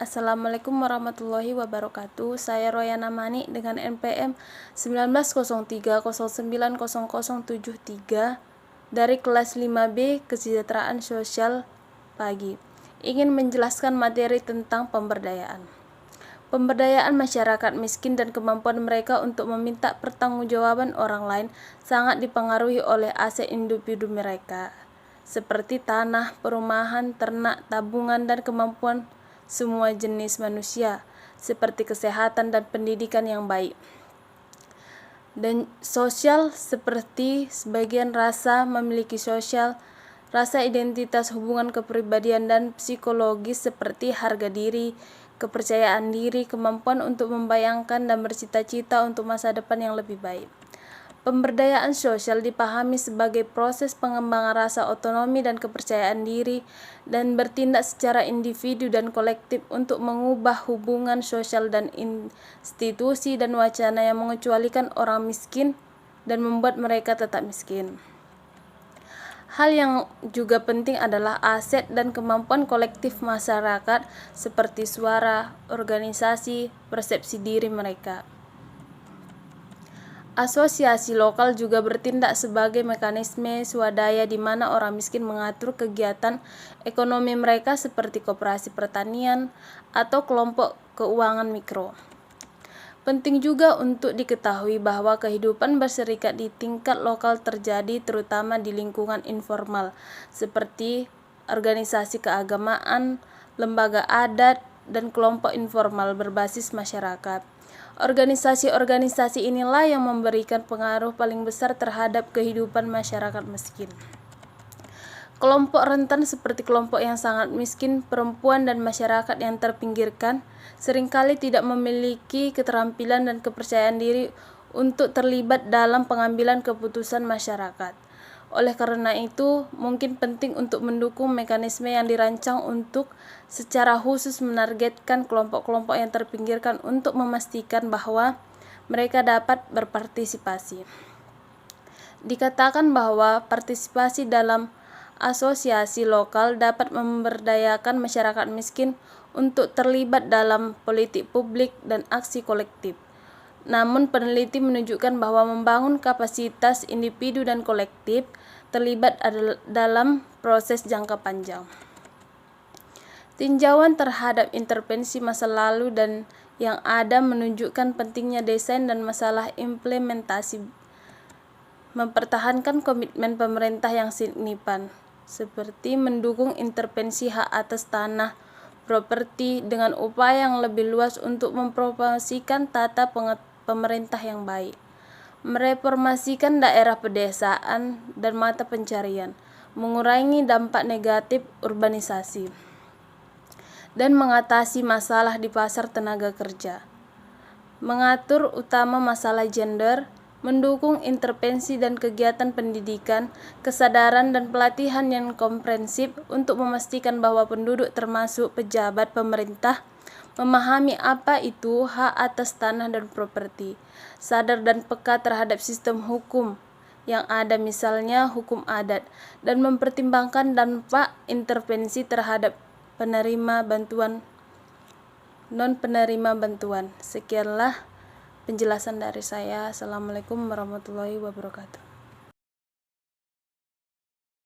Assalamualaikum warahmatullahi wabarakatuh. Saya Royana Mani dengan NPM 1903090073 dari kelas 5B Kesejahteraan Sosial Pagi. Ingin menjelaskan materi tentang pemberdayaan. Pemberdayaan masyarakat miskin dan kemampuan mereka untuk meminta pertanggungjawaban orang lain sangat dipengaruhi oleh aset individu mereka, seperti tanah, perumahan, ternak, tabungan, dan kemampuan semua jenis manusia, seperti kesehatan dan pendidikan yang baik. Dan sosial, seperti sebagian rasa memiliki sosial, rasa identitas, hubungan kepribadian, dan psikologis seperti harga diri, kepercayaan diri, kemampuan untuk membayangkan dan bercita-cita untuk masa depan yang lebih baik. Pemberdayaan sosial dipahami sebagai proses pengembangan rasa otonomi dan kepercayaan diri dan bertindak secara individu dan kolektif untuk mengubah hubungan sosial dan institusi dan wacana yang mengecualikan orang miskin dan membuat mereka tetap miskin. Hal yang juga penting adalah aset dan kemampuan kolektif masyarakat seperti suara, organisasi, persepsi diri mereka. Asosiasi lokal juga bertindak sebagai mekanisme swadaya di mana orang miskin mengatur kegiatan ekonomi mereka seperti koperasi pertanian atau kelompok keuangan mikro. Penting juga untuk diketahui bahwa kehidupan berserikat di tingkat lokal terjadi terutama di lingkungan informal seperti organisasi keagamaan, lembaga adat, dan kelompok informal berbasis masyarakat. Organisasi-organisasi inilah yang memberikan pengaruh paling besar terhadap kehidupan masyarakat miskin. Kelompok rentan seperti kelompok yang sangat miskin, perempuan, dan masyarakat yang terpinggirkan seringkali tidak memiliki keterampilan dan kepercayaan diri untuk terlibat dalam pengambilan keputusan masyarakat. Oleh karena itu, mungkin penting untuk mendukung mekanisme yang dirancang untuk secara khusus menargetkan kelompok-kelompok yang terpinggirkan untuk memastikan bahwa mereka dapat berpartisipasi. Dikatakan bahwa partisipasi dalam asosiasi lokal dapat memberdayakan masyarakat miskin untuk terlibat dalam politik publik dan aksi kolektif. Namun peneliti menunjukkan bahwa membangun kapasitas individu dan kolektif terlibat dalam proses jangka panjang. Tinjauan terhadap intervensi masa lalu dan yang ada menunjukkan pentingnya desain dan masalah implementasi mempertahankan komitmen pemerintah yang signifikan, seperti mendukung intervensi hak atas tanah, properti dengan upaya yang lebih luas untuk mempromosikan tata pemerintah yang baik, mereformasikan daerah pedesaan dan mata pencarian, mengurangi dampak negatif urbanisasi, dan mengatasi masalah di pasar tenaga kerja, mengatur utama masalah gender, mendukung intervensi dan kegiatan pendidikan, kesadaran dan pelatihan yang komprehensif untuk memastikan bahwa penduduk termasuk pejabat pemerintah memahami apa itu hak atas tanah dan properti, sadar dan peka terhadap sistem hukum yang ada misalnya hukum adat, dan mempertimbangkan dampak intervensi terhadap penerima bantuan non-penerima bantuan. Sekianlah penjelasan dari saya. Assalamualaikum warahmatullahi wabarakatuh.